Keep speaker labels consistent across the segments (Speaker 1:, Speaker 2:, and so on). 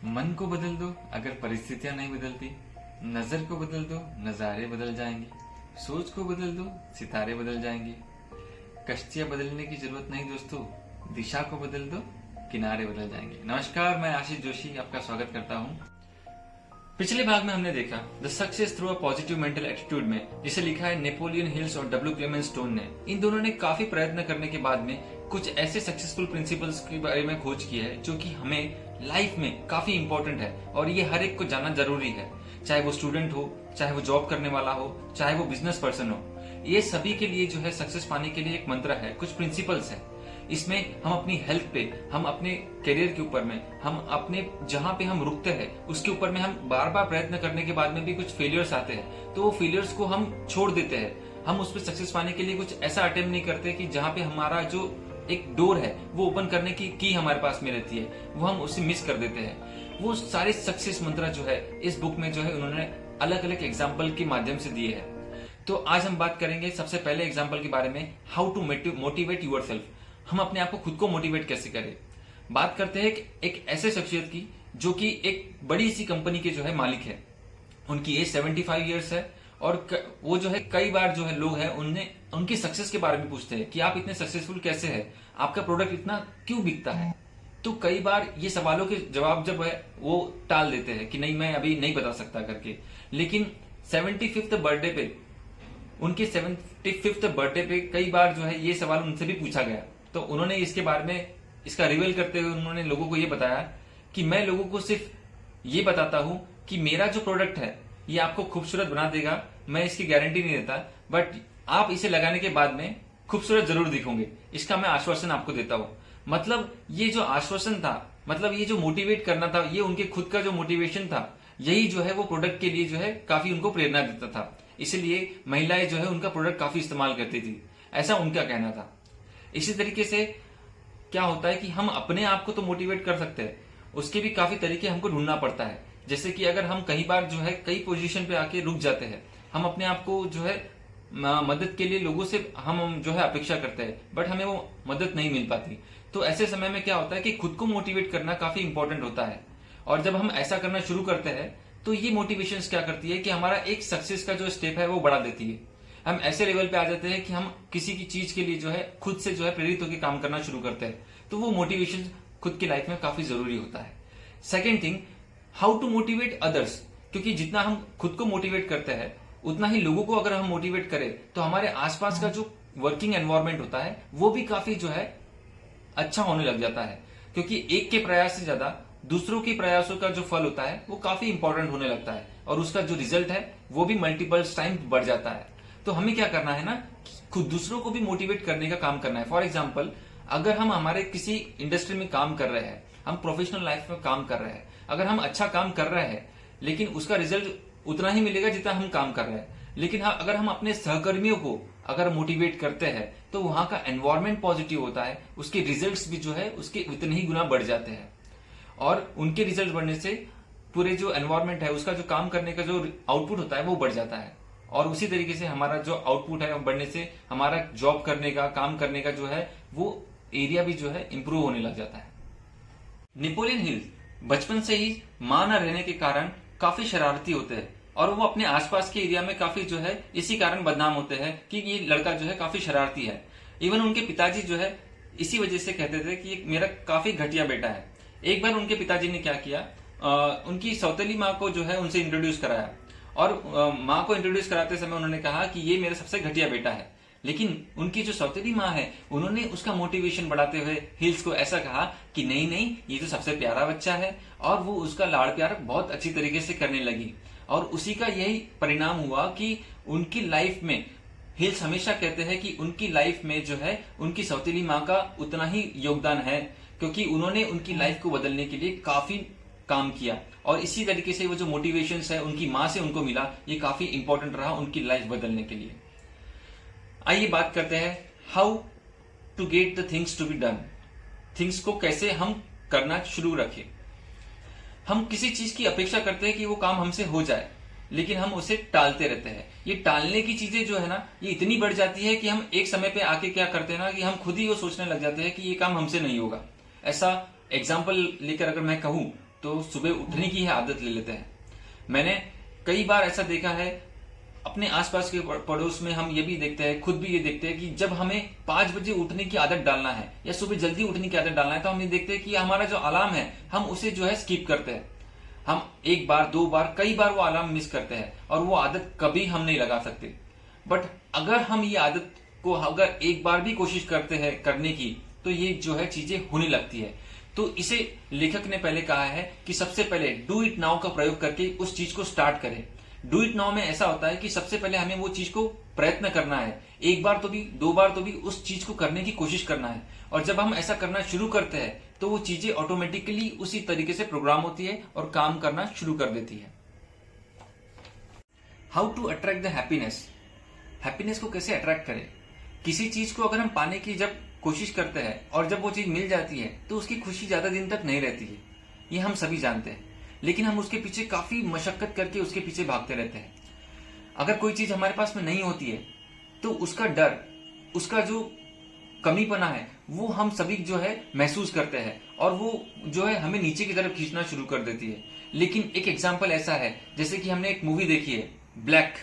Speaker 1: मन को बदल दो अगर परिस्थितियां नहीं बदलती। नजर को बदल दो नजारे बदल जाएंगे। सोच को बदल दो सितारे बदल जाएंगे। कश्तियां बदलने की जरूरत नहीं दोस्तों, दिशा को बदल दो किनारे बदल जाएंगे। नमस्कार, मैं आशीष जोशी आपका स्वागत करता हूं। पिछले भाग में हमने देखा the success through a positive mental attitude में, जिसे लिखा है नेपोलियन हिल्स और डब्ल्यू क्लेमेंट स्टोन ने। इन दोनों ने काफी प्रयत्न करने के बाद में कुछ ऐसे सक्सेसफुल प्रिंसिपल्स के बारे में खोज की है जो कि हमें लाइफ में काफी इंपॉर्टेंट है और ये हर एक को जानना जरूरी है, चाहे वो स्टूडेंट हो, चाहे वो जॉब करने वाला हो, चाहे वो बिजनेस पर्सन हो। ये सभी के लिए जो है सक्सेस पाने के लिए एक मंत्र है, कुछ प्रिंसिपल्स है। इसमें हम अपनी हेल्थ पे, हम अपने करियर के ऊपर में, हम अपने जहां पे हम रुकते हैं उसके ऊपर में हम बार बार प्रयत्न करने के बाद में भी कुछ फेलियर्स आते हैं तो वो फेलियर्स को हम छोड़ देते हैं। हम उस पर सक्सेस पाने के लिए कुछ ऐसा अटेम्प्ट नहीं करते कि जहां पे हमारा जो एक डोर है वो ओपन करने की हमारे पास में रहती है, वो हम उसे मिस कर देते हैं। वो सारे सक्सेस मंत्र जो है इस बुक में जो है उन्होंने अलग अलग एग्जाम्पल के माध्यम से दिए हैं। तो आज हम बात करेंगे सबसे पहले एग्जाम्पल के बारे में, how to motivate yourself. हम अपने आप को खुद को मोटिवेट कैसे करें। बात करते हैं एक ऐसे शख्सियत की जो कि एक बड़ी सी कंपनी के जो है मालिक है। उनकी एज 75 ईयर्स है और वो जो है कई बार जो है लोग हैं उनकी सक्सेस के बारे में पूछते हैं कि आप इतने सक्सेसफुल कैसे हैं, आपका प्रोडक्ट इतना क्यों बिकता है। तो कई बार ये सवालों के जवाब जब है वो टाल देते हैं कि नहीं, मैं अभी नहीं बता सकता करके। लेकिन 75th बर्थडे पे, उनके 75th बर्थडे पे कई बार जो है ये सवाल उनसे भी पूछा गया। तो उन्होंने इसके बारे में इसका रिवील करते हुए उन्होंने लोगों को ये बताया कि मैं लोगों को सिर्फ ये बताता हूं कि मेरा जो प्रोडक्ट है ये आपको खूबसूरत बना देगा, मैं इसकी गारंटी नहीं देता, बट आप इसे लगाने के बाद में खूबसूरत जरूर दिखोगे, इसका मैं आश्वासन आपको देता हूं। मतलब ये जो आश्वासन था, मतलब ये जो मोटिवेट करना था, ये उनके खुद का जो मोटिवेशन था, यही जो है वो प्रोडक्ट के लिए जो है काफी उनको प्रेरणा देता था। इसलिए महिलाएं जो है उनका प्रोडक्ट काफी इस्तेमाल करती थी, ऐसा उनका कहना था। इसी तरीके से क्या होता है कि हम अपने आप को तो मोटिवेट कर सकते हैं, उसके भी काफी तरीके हमको ढूंढना पड़ता है। जैसे कि अगर हम कई बार जो है कई पोजीशन पे आके रुक जाते हैं, हम अपने आप को जो है मदद के लिए लोगों से हम जो है अपेक्षा करते हैं, बट हमें वो मदद नहीं मिल पाती। तो ऐसे समय में क्या होता है कि खुद को मोटिवेट करना काफी इंपॉर्टेंट होता है। और जब हम ऐसा करना शुरू करते हैं तो ये मोटिवेशन क्या करती है कि हमारा एक सक्सेस का जो स्टेप है वो बढ़ा देती है। हम ऐसे लेवल पे आ जाते हैं कि हम किसी की चीज के लिए जो है खुद से जो है प्रेरित होकर काम करना शुरू करते हैं। तो वो मोटिवेशन खुद की लाइफ में काफी जरूरी होता है। Second thing, how to motivate others. क्योंकि जितना हम खुद को मोटिवेट करते हैं उतना ही लोगों को अगर हम मोटिवेट करें तो हमारे आसपास का जो वर्किंग एनवायरमेंट होता है वो भी काफी जो है अच्छा होने लग जाता है। क्योंकि एक के प्रयास से ज्यादा दूसरों के प्रयासों का जो फल होता है वो काफी इंपॉर्टेंट होने लगता है और उसका जो रिजल्ट है वो भी मल्टीपल टाइम्स बढ़ जाता है। तो हमें क्या करना है ना, खुद दूसरों को भी मोटिवेट करने का काम करना है। फॉर एग्जाम्पल, अगर हम हमारे किसी इंडस्ट्री में काम कर रहे हैं, हम प्रोफेशनल लाइफ में काम कर रहे हैं, अगर हम अच्छा काम कर रहे हैं लेकिन उसका रिजल्ट उतना ही मिलेगा जितना हम काम कर रहे हैं, लेकिन हाँ अगर हम अपने सहकर्मियों को अगर मोटिवेट करते हैं तो वहां का एनवायरमेंट पॉजिटिव होता है, उसके रिजल्ट्स भी जो है उसके उतने ही गुना बढ़ जाते हैं। और उनके रिजल्ट बढ़ने से पूरे जो एनवायरमेंट है उसका जो काम करने का जो आउटपुट होता है वो बढ़ जाता है। और उसी तरीके से हमारा जो आउटपुट है बढ़ने से हमारा जॉब करने का, काम करने का जो है वो एरिया भी जो है इंप्रूव होने लग जाता है। नेपोलियन हिल बचपन से ही मां न रहने के कारण काफी शरारती होते हैं और वो अपने आसपास के एरिया में काफी जो है इसी कारण बदनाम होते हैं कि ये लड़का जो है काफी शरारती है। इवन उनके पिताजी जो है इसी वजह से कहते थे कि मेरा काफी घटिया बेटा है। एक बार उनके पिताजी ने क्या किया, उनकी सौतेली माँ को जो है उनसे इंट्रोड्यूस कराया और माँ को इंट्रोड्यूस कराते समय उन्होंने कहा कि ये मेरा सबसे घटिया बेटा है। लेकिन उनकी जो सौतेली माँ है उन्होंने उसका मोटिवेशन बढ़ाते हुए हिल्स को ऐसा कहा कि नहीं नहीं, ये तो सबसे प्यारा बच्चा है, और वो उसका लाड़ प्यार बहुत अच्छी तरीके से करने लगी। और उसी का यही परिणाम हुआ कि उनकी लाइफ में, हिल्स हमेशा कहते हैं कि उनकी लाइफ में जो है उनकी सौतेली माँ का उतना ही योगदान है, क्योंकि उन्होंने उनकी लाइफ को बदलने के लिए काफी काम किया। और इसी तरीके से वो जो मोटिवेशन है उनकी माँ से उनको मिला, ये काफी इंपॉर्टेंट रहा उनकी लाइफ बदलने के लिए। आइए बात करते हैं how to get the things to be done. Things को कैसे हम करना शुरू रखें। हम किसी चीज की अपेक्षा करते हैं कि वो काम हमसे हो जाए, लेकिन हम उसे टालते रहते हैं। ये टालने की चीजें जो है ना, ये इतनी बढ़ जाती है कि हम एक समय पे आके क्या करते हैं ना कि हम खुद ही वो सोचने लग जाते हैं कि ये काम हमसे नहीं होगा। ऐसा एग्जाम्पल लेकर अगर मैं कहूं तो सुबह उठने की ही आदत ले लेते हैं। मैंने कई बार ऐसा देखा है, अपने आसपास के पड़ोस में हम ये भी देखते हैं, खुद भी ये देखते हैं कि जब हमें 5 बजे उठने की आदत डालना है या सुबह जल्दी उठने की आदत डालना है, तो हम ये देखते हैं कि हमारा जो अलार्म है हम उसे जो है स्किप करते हैं। हम 1 बार 2 बार कई बार वो अलार्म मिस करते हैं और वो आदत कभी हम नहीं लगा सकते। बट अगर हम ये आदत को अगर एक बार भी कोशिश करते हैं करने की, तो ये जो है चीजें होने लगती है। तो इसे लेखक ने पहले कहा है कि सबसे पहले डू इट नाउ का प्रयोग करके उस चीज को स्टार्ट करें। डू इट नाउ में ऐसा होता है कि सबसे पहले हमें वो चीज को प्रयत्न करना है, 1 बार तो भी 2 बार तो भी उस चीज को करने की कोशिश करना है। और जब हम ऐसा करना शुरू करते हैं तो वो चीजें ऑटोमेटिकली उसी तरीके से प्रोग्राम होती है और काम करना शुरू कर देती है। How to attract the happiness. Happiness को कैसे अट्रैक्ट करें? किसी चीज को अगर हम पाने की जब कोशिश करते हैं और जब वो चीज मिल जाती है तो उसकी खुशी ज्यादा दिन तक नहीं रहती है, ये हम सभी जानते हैं। लेकिन हम उसके पीछे काफी मशक्कत करके उसके पीछे भागते रहते हैं। अगर कोई चीज हमारे पास में नहीं होती है तो उसका डर, उसका जो कमीपना है वो हम सभी जो है महसूस करते हैं और वो जो है हमें नीचे की तरफ खींचना शुरू कर देती है। लेकिन एक एग्जाम्पल ऐसा है, जैसे कि हमने एक मूवी देखी है ब्लैक,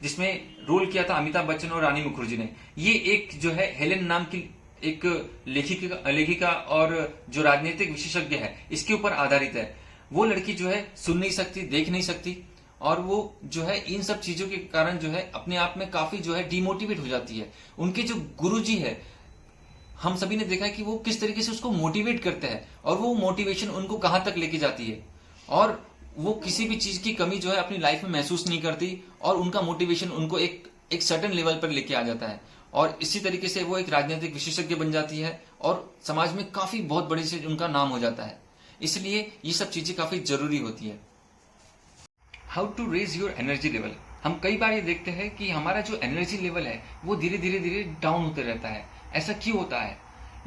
Speaker 1: जिसमें रोल किया था अमिताभ बच्चन और रानी मुखर्जी ने। ये एक जो है हेलेन नाम की एक लेखिका और जो राजनीतिक विशेषज्ञ है, इसके ऊपर आधारित है। वो लड़की जो है सुन नहीं सकती, देख नहीं सकती, और वो जो है इन सब चीजों के कारण जो है अपने आप में काफी जो है डिमोटिवेट हो जाती है। उनके जो गुरुजी है, हम सभी ने देखा है कि वो किस तरीके से उसको मोटिवेट करते हैं और वो मोटिवेशन उनको कहां तक लेके जाती है, और वो किसी भी चीज की कमी जो है अपनी लाइफ में महसूस नहीं करती और उनका मोटिवेशन उनको एक सर्टेन लेवल पर लेके आ जाता है। और इसी तरीके से वो एक राजनीतिक विशेषज्ञ बन जाती है और समाज में काफी बहुत बड़ी से उनका नाम हो जाता है। इसलिए ये सब चीजें काफी जरूरी होती है। How to raise your energy level. हम कई बार ये देखते हैं कि हमारा जो एनर्जी लेवल है वो धीरे धीरे डाउन होते रहता है। ऐसा क्यों होता है?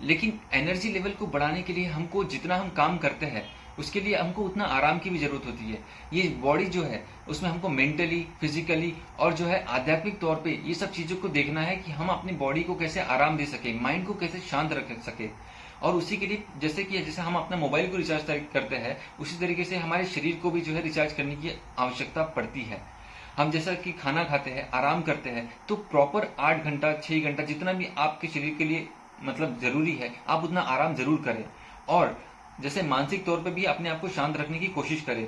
Speaker 1: लेकिन एनर्जी लेवल को बढ़ाने के लिए हमको जितना हम काम करते हैं उसके लिए हमको उतना आराम की भी जरूरत होती है। ये बॉडी जो है उसमें हमको मेंटली, फिजिकली और जो है आध्यात्मिक तौर पे ये सब चीजों को देखना है कि हम अपनी बॉडी को कैसे आराम दे सके, माइंड को कैसे शांत रख सके। और उसी के लिए जैसे हम अपना मोबाइल को रिचार्ज करते हैं, उसी तरीके से हमारे शरीर को भी जो है रिचार्ज करने की आवश्यकता पड़ती है। हम जैसा कि खाना खाते हैं, आराम करते हैं, तो प्रॉपर 8 घंटा 6 घंटा जितना भी आपके शरीर के लिए मतलब जरूरी है, आप उतना आराम जरूर करें। और जैसे मानसिक तौर पे भी अपने आप को शांत रखने की कोशिश करें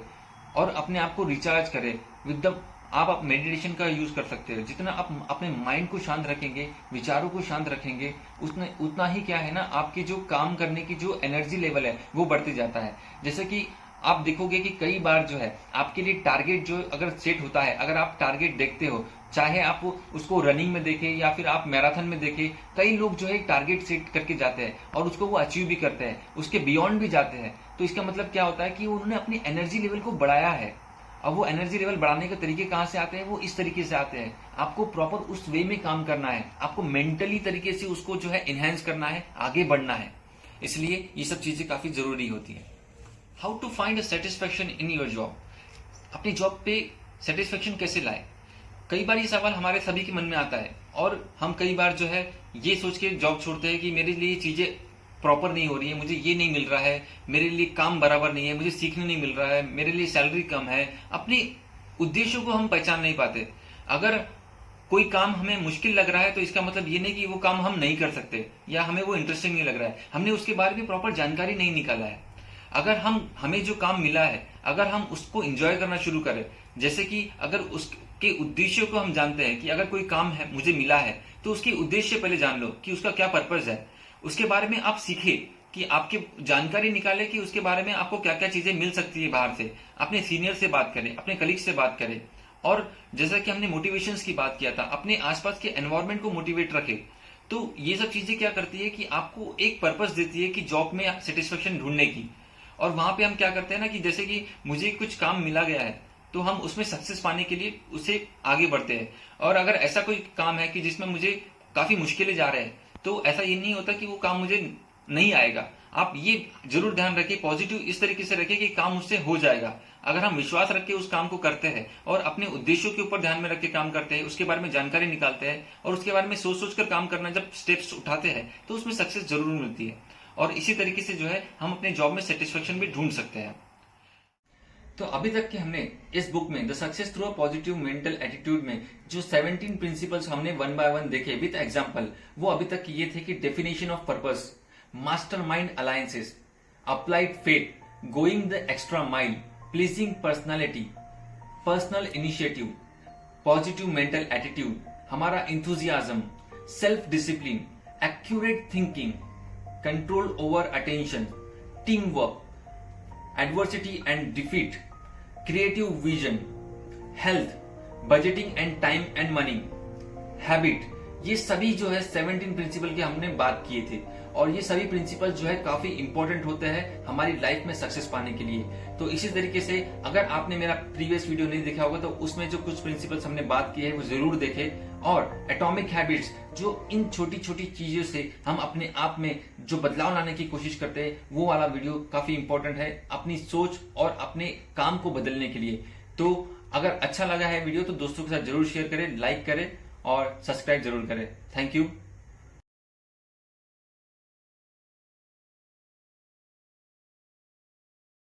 Speaker 1: और अपने आप को रिचार्ज करें विद द आप मेडिटेशन का यूज कर सकते हो। जितना आप अपने माइंड को शांत रखेंगे, विचारों को शांत रखेंगे, उतना ही क्या है ना, आपकी जो काम करने की जो एनर्जी लेवल है वो बढ़ते जाता है। जैसे कि आप देखोगे कि कई बार जो है आपके लिए टारगेट जो अगर सेट होता है, अगर आप टारगेट देखते हो, चाहे आप उसको रनिंग में देखें या फिर आप मैराथन में देखें, कई लोग जो है टारगेट सेट करके जाते हैं और उसको वो अचीव भी करते हैं, उसके बियॉन्ड भी जाते हैं। तो इसका मतलब क्या होता है कि उन्होंने अपनी एनर्जी लेवल को बढ़ाया है। अब वो एनर्जी लेवल बढ़ाने के तरीके कहां से आते हैं? वो इस तरीके से आते हैं, आपको प्रॉपर उस वे में काम करना है, आपको मेंटली तरीके से उसको जो है इनहेंस करना है, आगे बढ़ना है। इसलिए ये सब चीजें काफी जरूरी होती है। How to find a satisfaction in your job. अपनी जॉब पे सेटिस्फेक्शन कैसे लाए? कई बार ये सवाल हमारे सभी के मन में आता है और हम कई बार जो है ये सोच के जॉब छोड़ते हैं कि मेरे लिए चीजें प्रॉपर नहीं हो रही है, मुझे ये नहीं मिल रहा है, मेरे लिए काम बराबर नहीं है, मुझे सीखने नहीं मिल रहा है, मेरे लिए सैलरी कम है। अपने उद्देश्यों को हम पहचान नहीं पाते। अगर कोई काम हमें मुश्किल लग रहा है तो इसका मतलब ये नहीं कि वो काम हम नहीं कर सकते या हमें वो इंटरेस्टिंग नहीं लग रहा है, हमने उसके बारे में प्रॉपर जानकारी नहीं निकाला है। अगर हमें जो काम मिला है, अगर हम उसको एंजॉय करना शुरू करें, जैसे कि अगर उसके उद्देश्यों को हम जानते हैं कि अगर कोई काम है मुझे मिला है तो उसके उद्देश्य पहले जान लो कि उसका क्या पर्पज है, उसके बारे में आप सीखे कि आपकी जानकारी निकाले कि उसके बारे में आपको क्या क्या चीजें मिल सकती है बाहर से। अपने सीनियर से बात करें, अपने कलीग से बात करें। और जैसा कि हमने मोटिवेशंस की बात किया था, अपने आसपास के एनवायरमेंट को मोटिवेट रखे। तो ये सब चीजें क्या करती है कि आपको एक पर्पस देती है कि जॉब में सेटिस्फेक्शन ढूंढने की। और वहां पे हम क्या करते हैं ना कि जैसे कि मुझे कुछ काम मिला गया है तो हम उसमें सक्सेस पाने के लिए उसे आगे बढ़ते हैं। और अगर ऐसा कोई काम है कि जिसमें मुझे काफी मुश्किलें जा रहे हैं तो ऐसा ये नहीं होता कि वो काम मुझे नहीं आएगा। आप ये जरूर ध्यान रखिए, पॉजिटिव इस तरीके से रखिए कि काम उससे हो जाएगा। अगर हम विश्वास रख के उस काम को करते हैं और अपने उद्देश्यों के ऊपर ध्यान में रख के काम करते हैं, उसके बारे में जानकारी निकालते हैं और उसके बारे में सोच सोच कर काम करना जब स्टेप्स उठाते हैं तो उसमें सक्सेस जरूर मिलती है। और इसी तरीके से जो है हम अपने जॉब में सेटिस्फेक्शन भी ढूंढ सकते हैं। तो अभी तक के हमने इस बुक में the success through a positive mental attitude में जो 17 प्रिंसिपल्स हमने वन बाय वन देखे विद एग्जांपल, वो अभी तक ये थे कि definition of purpose, mastermind alliances, applied faith, going the extra mile, pleasing personality, personal initiative, positive mental attitude, हमारा enthusiasm, self discipline, accurate thinking, control over attention, team work, adversity and defeat, creative vision, health, budgeting and time and money, habit, ये सभी जो है 17 principal के हमने बात किए थे। और ये सभी प्रिंसिपल जो है काफी इंपॉर्टेंट होते हैं हमारी लाइफ में सक्सेस पाने के लिए। तो इसी तरीके से अगर आपने मेरा प्रीवियस वीडियो नहीं देखा होगा तो उसमें जो कुछ प्रिंसिपल्स हमने बात की है वो जरूर देखें। और एटॉमिक हैबिट्स, जो इन छोटी छोटी चीजों से हम अपने आप में जो बदलाव लाने की कोशिश करते हैं, वो वाला वीडियो काफी इंपॉर्टेंट है अपनी सोच और अपने काम को बदलने के लिए। तो अगर अच्छा लगा है वीडियो तो दोस्तों के साथ जरूर शेयर करें, लाइक करें और सब्सक्राइब जरूर करें। Thank you.